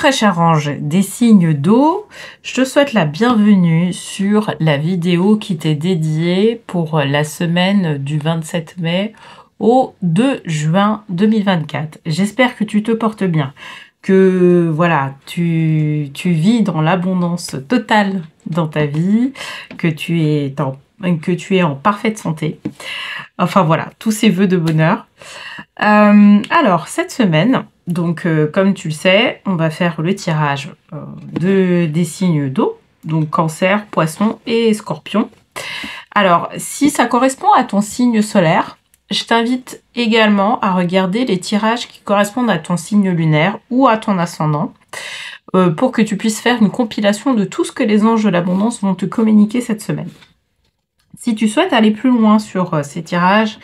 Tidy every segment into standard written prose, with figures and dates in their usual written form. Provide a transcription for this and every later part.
très cher ange des signes d'eau, je te souhaite la bienvenue sur la vidéo qui t'est dédiée pour la semaine du 27 mai au 2 juin 2024. J'espère que tu te portes bien, que voilà, tu vis dans l'abondance totale dans ta vie, que tu es en parfaite santé. Enfin voilà, tous ces vœux de bonheur. Alors, cette semaine, donc comme tu le sais, on va faire le tirage des signes d'eau, donc Cancer, Poisson et Scorpion. Alors, si ça correspond à ton signe solaire, je t'invite également à regarder les tirages qui correspondent à ton signe lunaire ou à ton ascendant, pour que tu puisses faire une compilation de tout ce que les anges de l'abondance vont te communiquer cette semaine. Si tu souhaites aller plus loin sur ces tirages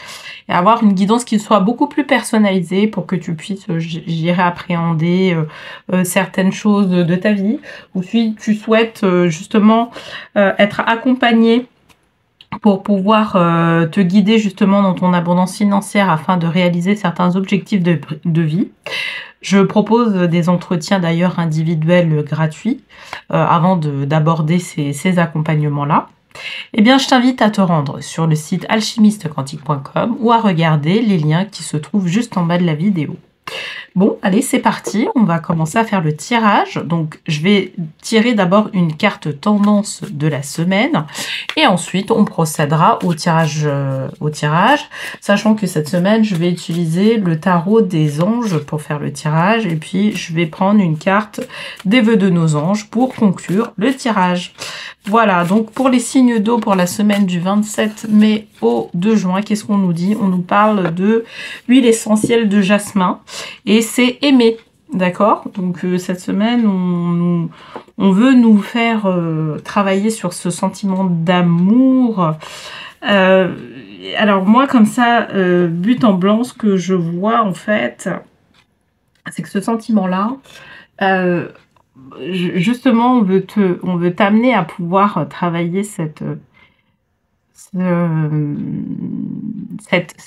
et avoir une guidance qui soit beaucoup plus personnalisée pour que tu puisses, j'irai appréhender certaines choses de ta vie, ou si tu souhaites justement être accompagné pour pouvoir te guider justement dans ton abondance financière afin de réaliser certains objectifs de vie. Je propose des entretiens d'ailleurs individuels gratuits avant d'aborder ces accompagnements-là. Eh bien, je t'invite à te rendre sur le site alchimistequantique.com ou à regarder les liens qui se trouvent juste en bas de la vidéo. Bon, allez, c'est parti, on va commencer à faire le tirage. Donc, je vais tirer d'abord une carte tendance de la semaine et ensuite, on procédera au tirage, sachant que cette semaine, je vais utiliser le tarot des anges pour faire le tirage et puis je vais prendre une carte des vœux de nos anges pour conclure le tirage. Voilà, donc pour les signes d'eau pour la semaine du 27 mai au 2 juin, qu'est-ce qu'on nous dit? On nous parle de l'huile essentielle de jasmin et c'est aimer, d'accord? Donc cette semaine, on veut nous faire travailler sur ce sentiment d'amour. Alors moi, comme ça, but en blanc, ce que je vois en fait, c'est que ce sentiment-là... justement, on veut t'amener à pouvoir travailler cette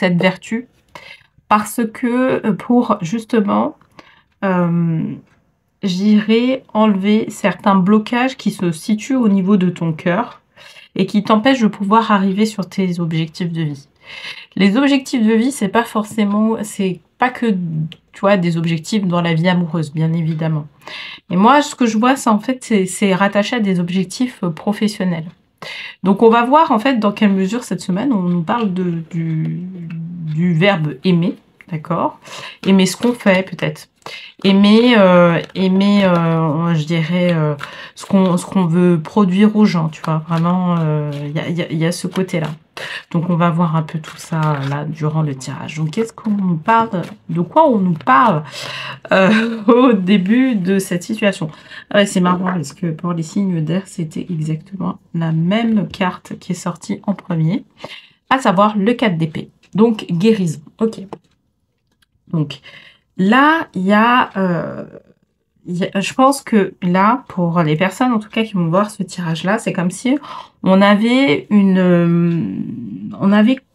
vertu parce que pour justement, j'irai enlever certains blocages qui se situent au niveau de ton cœur et qui t'empêchent de pouvoir arriver sur tes objectifs de vie. Les objectifs de vie, c'est pas que, tu vois, des objectifs dans la vie amoureuse, bien évidemment. Et moi, ce que je vois, c'est rattaché à des objectifs professionnels. Donc, on va voir, en fait, dans quelle mesure, cette semaine, on nous parle du verbe aimer, d'accord? Aimer ce qu'on fait, peut-être. Aimer, je dirais, ce qu'on veut produire aux gens, tu vois. Vraiment, il y a ce côté-là. Donc, on va voir un peu tout ça, là, durant le tirage. Donc, qu'est-ce qu'on nous parle? De quoi on nous parle au début de cette situation? Ah ouais, c'est marrant, parce que pour les signes d'air, c'était exactement la même carte qui est sortie en premier, à savoir le 4 d'épée. Donc, guérison. Ok. Donc, là, je pense que là, pour les personnes en tout cas qui vont voir ce tirage-là, c'est comme si on avait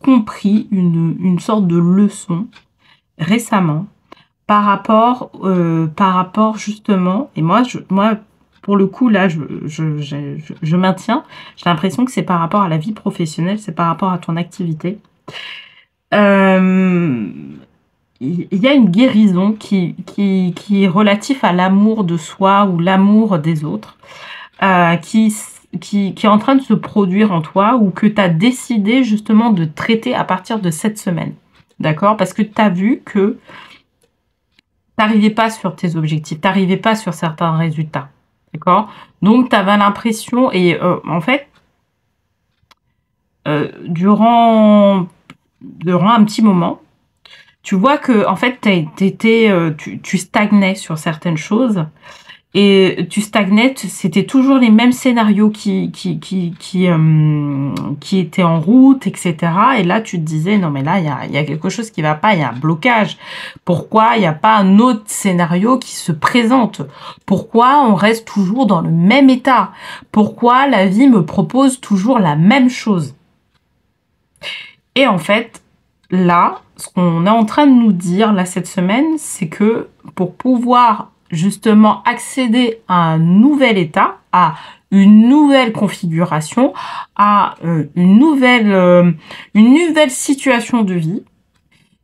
compris une sorte de leçon récemment par rapport justement, et moi pour le coup là, je maintiens, j'ai l'impression que c'est par rapport à la vie professionnelle, c'est par rapport à ton activité. Il y a une guérison qui est relative à l'amour de soi ou l'amour des autres, qui est en train de se produire en toi ou que tu as décidé justement de traiter à partir de cette semaine. D'accord? Parce que tu as vu que tu n'arrivais pas sur tes objectifs, tu n'arrivais pas sur certains résultats. D'accord? Donc, tu avais l'impression, et en fait, durant un petit moment, tu vois que en fait tu stagnais sur certaines choses et tu stagnais, c'était toujours les mêmes scénarios qui étaient en route, etc. Et là tu te disais non mais là il y a quelque chose qui va pas, il y a un blocage. Pourquoi il n'y a pas un autre scénario qui se présente? Pourquoi on reste toujours dans le même état? Pourquoi la vie me propose toujours la même chose? Et en fait, là, ce qu'on est en train de nous dire là cette semaine, c'est que pour pouvoir justement accéder à un nouvel état, à une nouvelle configuration, à une nouvelle situation de vie,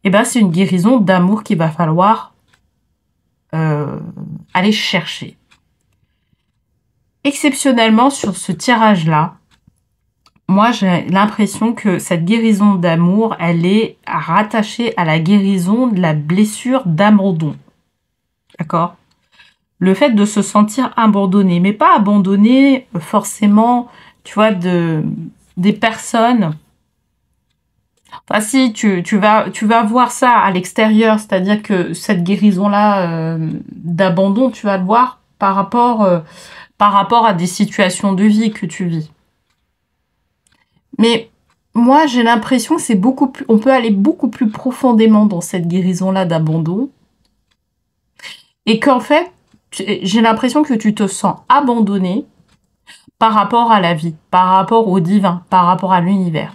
et ben c'est une guérison d'amour qu'il va falloir aller chercher. Exceptionnellement, sur ce tirage-là, moi, j'ai l'impression que cette guérison d'amour, elle est rattachée à la guérison de la blessure d'abandon. D'accord? Le fait de se sentir abandonné, mais pas abandonné forcément, tu vois, des personnes. Enfin, si, tu vas voir ça à l'extérieur, c'est-à-dire que cette guérison-là d'abandon, tu vas le voir par rapport à des situations de vie que tu vis. Mais moi, j'ai l'impression que c'est beaucoup plus, on peut aller beaucoup plus profondément dans cette guérison-là d'abandon. Et qu'en fait, j'ai l'impression que tu te sens abandonné par rapport à la vie, par rapport au divin, par rapport à l'univers.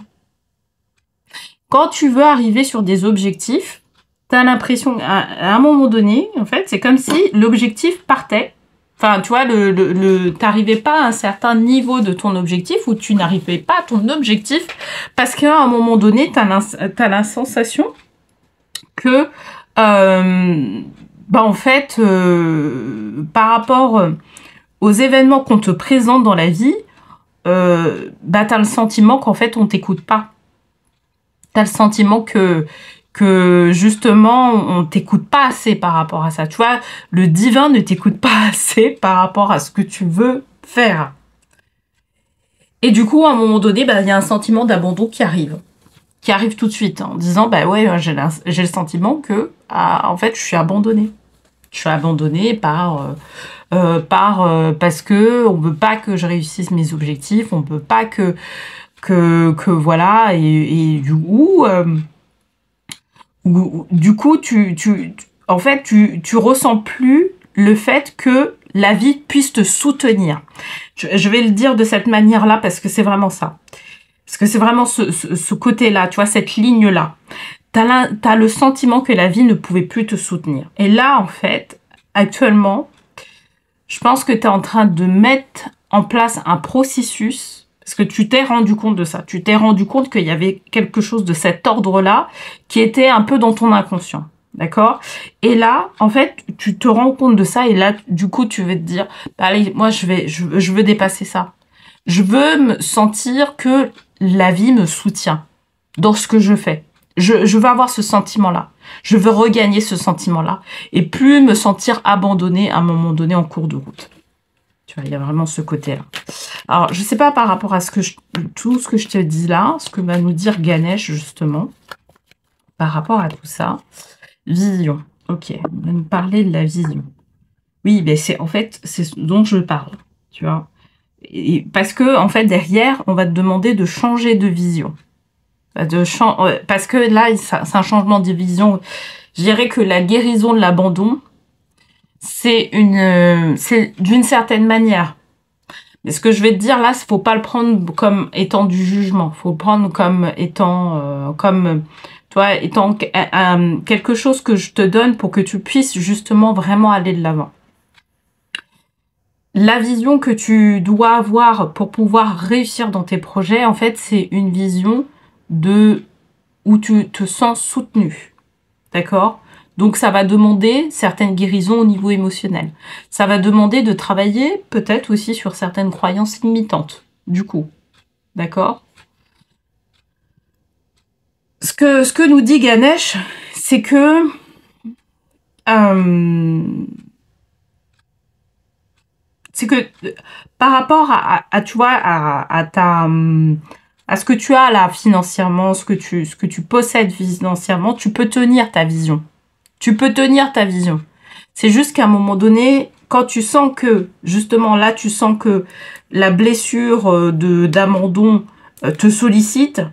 Quand tu veux arriver sur des objectifs, tu as l'impression, à un moment donné, en fait, c'est comme si l'objectif partait. Enfin, tu vois, t'arrivais pas à un certain niveau de ton objectif ou tu n'arrivais pas à ton objectif parce qu'à un moment donné, t'as la sensation que, en fait, par rapport aux événements qu'on te présente dans la vie, t'as le sentiment qu'en fait, on t'écoute pas. T'as le sentiment que justement, on t'écoute pas assez par rapport à ça. Tu vois, le divin ne t'écoute pas assez par rapport à ce que tu veux faire. Et du coup, à un moment donné, il y a un sentiment d'abandon qui arrive tout de suite, en disant, ouais, j'ai le sentiment que, en fait, je suis abandonnée. Je suis abandonnée parce que on veut pas que je réussisse mes objectifs, on veut pas que voilà, et du coup, en fait, tu ressens plus le fait que la vie puisse te soutenir. Je vais le dire de cette manière-là parce que c'est vraiment ça. Parce que c'est vraiment ce côté-là, tu vois, cette ligne-là. T'as le sentiment que la vie ne pouvait plus te soutenir. Et là, en fait, actuellement, je pense que tu es en train de mettre en place un processus, parce que tu t'es rendu compte de ça. Tu t'es rendu compte qu'il y avait quelque chose de cet ordre-là qui était un peu dans ton inconscient. D'accord? Et là, en fait, tu te rends compte de ça et là, du coup, tu vas te dire, allez, moi, je veux dépasser ça. Je veux me sentir que la vie me soutient dans ce que je fais. Je veux avoir ce sentiment-là. Je veux regagner ce sentiment-là. Et plus me sentir abandonnée à un moment donné en cours de route. Tu vois, il y a vraiment ce côté-là. Alors, je sais pas par rapport à tout ce que je te dis là, ce que va nous dire Ganesh, justement, par rapport à tout ça. Vision. Ok, on va nous parler de la vision. Oui, mais c'est ce dont je parle, tu vois. Parce que, en fait, derrière, on va te demander de changer de vision. Parce que là, c'est un changement de vision. Je dirais que la guérison de l'abandon, c'est d'une certaine manière. Mais ce que je vais te dire là, il faut pas le prendre comme étant du jugement. Il faut le prendre comme étant, étant quelque chose que je te donne pour que tu puisses justement vraiment aller de l'avant. La vision que tu dois avoir pour pouvoir réussir dans tes projets, en fait, c'est une vision où tu te sens soutenu. D'accord? Donc, ça va demander certaines guérisons au niveau émotionnel. Ça va demander de travailler peut-être aussi sur certaines croyances limitantes, du coup. D'accord? Ce que nous dit Ganesh, c'est que par rapport tu vois, à ce que tu as là financièrement, ce que tu possèdes financièrement, tu peux tenir ta vision. Tu peux tenir ta vision. C'est juste qu'à un moment donné, quand tu sens que, justement là, tu sens que la blessure d'abandon te sollicite,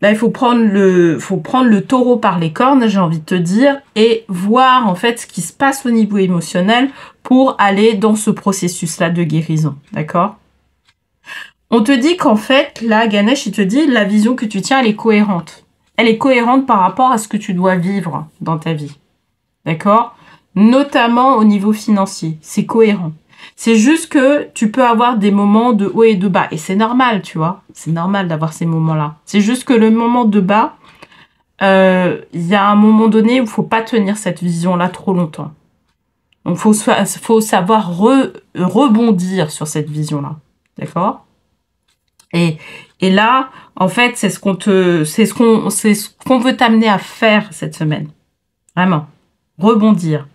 là, il faut prendre le taureau par les cornes, j'ai envie de te dire, et voir en fait ce qui se passe au niveau émotionnel pour aller dans ce processus-là de guérison. D'accord? On te dit qu'en fait, là, Ganesh, il te dit, la vision que tu tiens, elle est cohérente. Elle est cohérente par rapport à ce que tu dois vivre dans ta vie. D'accord? notamment au niveau financier. C'est cohérent. C'est juste que tu peux avoir des moments de haut et de bas. Et c'est normal, tu vois. C'est normal d'avoir ces moments-là. C'est juste que le moment de bas, il y a un moment donné où il faut pas tenir cette vision-là trop longtemps. Donc, faut savoir rebondir sur cette vision-là. D'accord? Et là, en fait, c'est ce qu'on veut t'amener à faire cette semaine. Vraiment. Rebondir.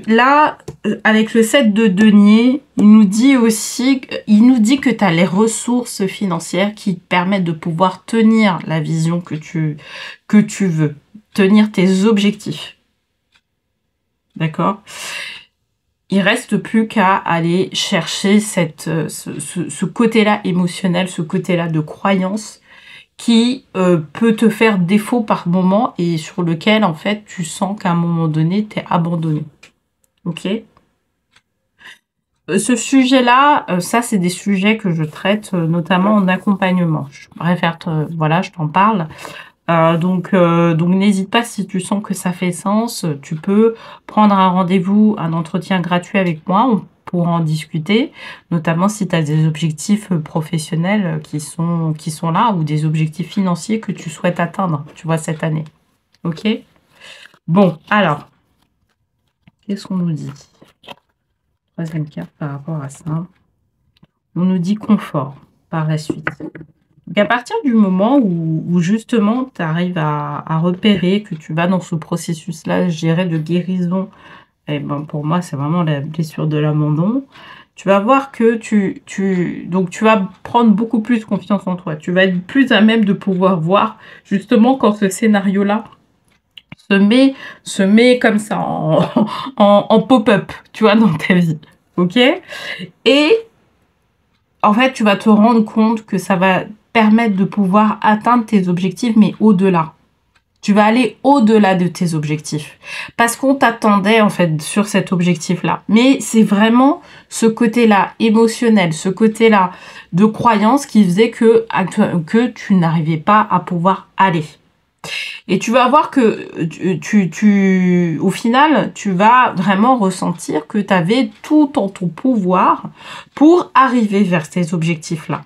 Là, avec le 7 de denier, il nous dit que tu as les ressources financières qui te permettent de pouvoir tenir la vision que tu veux, tenir tes objectifs. D'accord? Il reste plus qu'à aller chercher ce côté-là émotionnel, ce côté-là de croyance qui peut te faire défaut par moment et sur lequel, en fait, tu sens qu'à un moment donné, tu es abandonné. Ok? Ce sujet-là, ça, c'est des sujets que je traite notamment en accompagnement. Je préfère, voilà, je t'en parle. Donc n'hésite pas, si tu sens que ça fait sens, tu peux prendre un rendez-vous, un entretien gratuit avec moi pour en discuter, notamment si tu as des objectifs professionnels qui sont là ou des objectifs financiers que tu souhaites atteindre, tu vois, cette année. Ok? Bon, alors, qu'est-ce qu'on nous dit? Troisième carte par rapport à ça. On nous dit confort par la suite. Donc à partir du moment où justement tu arrives à repérer que tu vas dans ce processus-là, je dirais, de guérison, et ben pour moi c'est vraiment la blessure de l'abandon, tu vas voir que donc tu vas prendre beaucoup plus confiance en toi. Tu vas être plus à même de pouvoir voir justement quand ce scénario-là se met comme ça en pop-up, tu vois, dans ta vie. Ok? Et en fait, tu vas te rendre compte que ça va permettre de pouvoir atteindre tes objectifs, mais au-delà. Tu vas aller au-delà de tes objectifs. Parce qu'on t'attendait, en fait, sur cet objectif-là. Mais c'est vraiment ce côté-là émotionnel, ce côté-là de croyance qui faisait que tu n'arrivais pas à pouvoir aller. Et tu vas voir que au final, tu vas vraiment ressentir que tu avais tout en ton pouvoir pour arriver vers ces objectifs-là.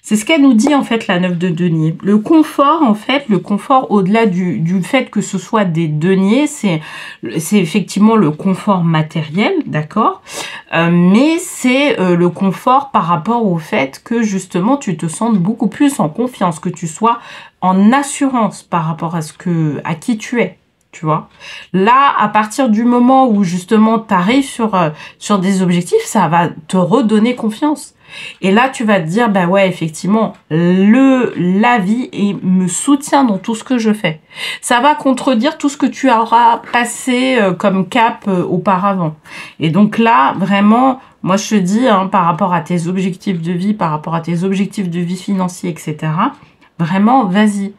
C'est ce qu'elle nous dit, en fait, la 9 de denier. Le confort, en fait, au-delà du fait que ce soit des deniers, c'est effectivement le confort matériel, d'accord, mais c'est le confort par rapport au fait que, justement, tu te sentes beaucoup plus en confiance, que tu sois en assurance par rapport à qui tu es. Tu vois, là, à partir du moment où justement tu arrives sur des objectifs, ça va te redonner confiance. Et là, tu vas te dire, bah ouais, effectivement, la vie me soutient dans tout ce que je fais. Ça va contredire tout ce que tu auras passé comme cap auparavant. Et donc là, vraiment, moi je te dis, hein, par rapport à tes objectifs de vie, par rapport à tes objectifs de vie financiers, etc., vraiment, vas-y.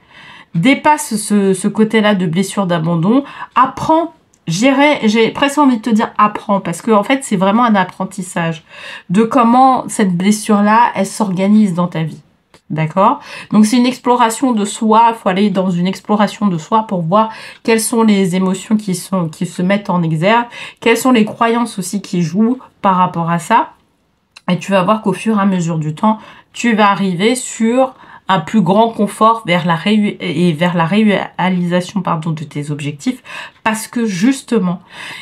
Dépasse ce côté-là de blessure d'abandon. Apprends. J'ai presque envie de te dire apprends, parce que en fait, c'est vraiment un apprentissage de comment cette blessure-là, elle s'organise dans ta vie. D'accord? Donc, c'est une exploration de soi. Il faut aller dans une exploration de soi pour voir quelles sont les émotions qui se mettent en exergue, quelles sont les croyances aussi qui jouent par rapport à ça. Et tu vas voir qu'au fur et à mesure du temps, tu vas arriver sur un plus grand confort vers la réalisation de tes objectifs, parce que justement,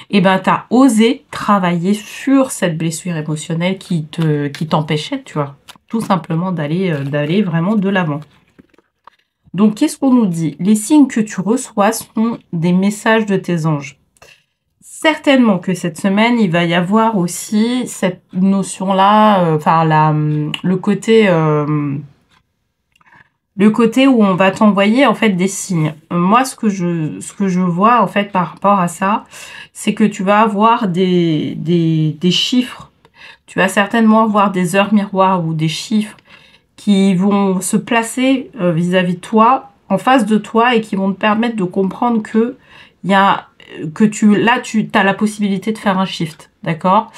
tu as osé travailler sur cette blessure émotionnelle qui t'empêchait, tu vois, tout simplement d'aller vraiment de l'avant. Donc, qu'est-ce qu'on nous dit? Les signes que tu reçois sont des messages de tes anges. Certainement que cette semaine, il va y avoir aussi cette notion-là, le côté où on va t'envoyer en fait des signes. Moi, ce que je vois en fait par rapport à ça, c'est que tu vas avoir des chiffres. Tu vas certainement avoir des heures miroirs ou des chiffres qui vont se placer vis-à-vis de toi, en face de toi, et qui vont te permettre de comprendre que tu as la possibilité de faire un shift, d'accord?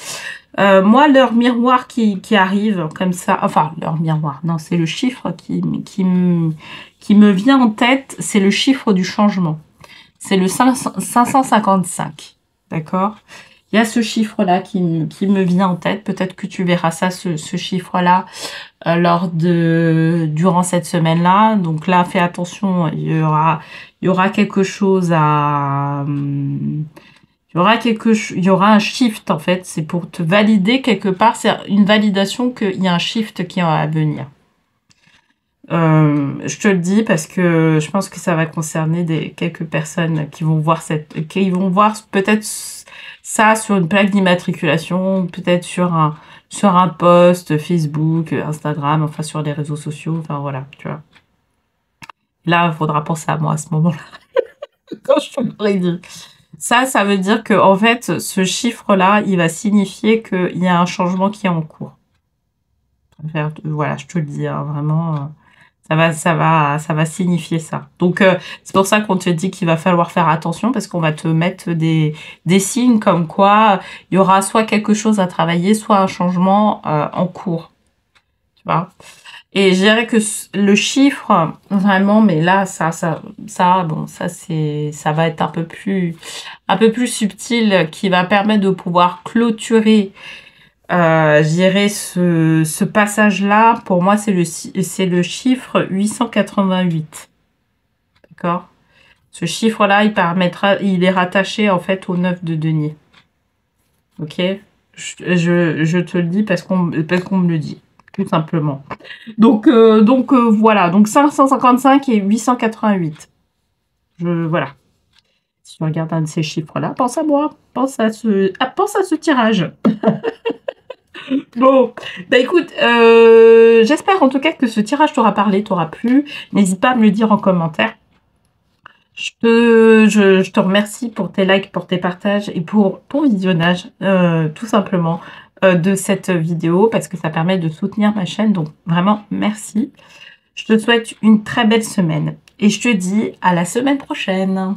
Moi, l'heure miroir qui arrive comme ça, enfin, l'heure miroir, non, c'est le chiffre qui me vient en tête, c'est le chiffre du changement. C'est le 555. d'accord? Il y a ce chiffre-là qui me vient en tête. Peut-être que tu verras ça, ce chiffre-là, durant cette semaine-là. Donc là, fais attention, il y aura quelque chose à... il y aura un shift, en fait. C'est pour te valider quelque part. C'est une validation qu'il y a un shift qui est à venir. Je te le dis parce que je pense que ça va concerner quelques personnes qui vont voir peut-être ça sur une plaque d'immatriculation, peut-être sur un post Facebook, Instagram, enfin sur les réseaux sociaux, enfin voilà, tu vois. Là, il faudra penser à moi à ce moment-là, quand je te l'aurai dit. Ça veut dire que, en fait, ce chiffre-là, il va signifier qu'il y a un changement qui est en cours. Voilà, je te le dis, hein, vraiment, ça va signifier ça. Donc, c'est pour ça qu'on te dit qu'il va falloir faire attention parce qu'on va te mettre des signes comme quoi il y aura soit quelque chose à travailler, soit un changement en cours. Tu vois? Et je dirais que le chiffre, vraiment, mais là, bon, ça va être un peu plus subtil, qui va permettre de pouvoir clôturer, je dirais, ce passage-là. Pour moi, c'est le chiffre 888. D'accord? Ce chiffre-là, il est rattaché, en fait, au 9 de denier. Ok? Je te le dis parce qu'on me le dit, tout simplement. Donc, voilà. Donc, 555 et 888. Voilà. Si tu regardes un de ces chiffres-là, pense à moi. Pense à ce tirage. Bon, bah écoute, j'espère en tout cas que ce tirage t'aura parlé, t'aura plu. N'hésite pas à me le dire en commentaire. Je te remercie pour tes likes, pour tes partages et pour ton visionnage, tout simplement, de cette vidéo parce que ça permet de soutenir ma chaîne. Donc, vraiment, merci. Je te souhaite une très belle semaine et je te dis à la semaine prochaine.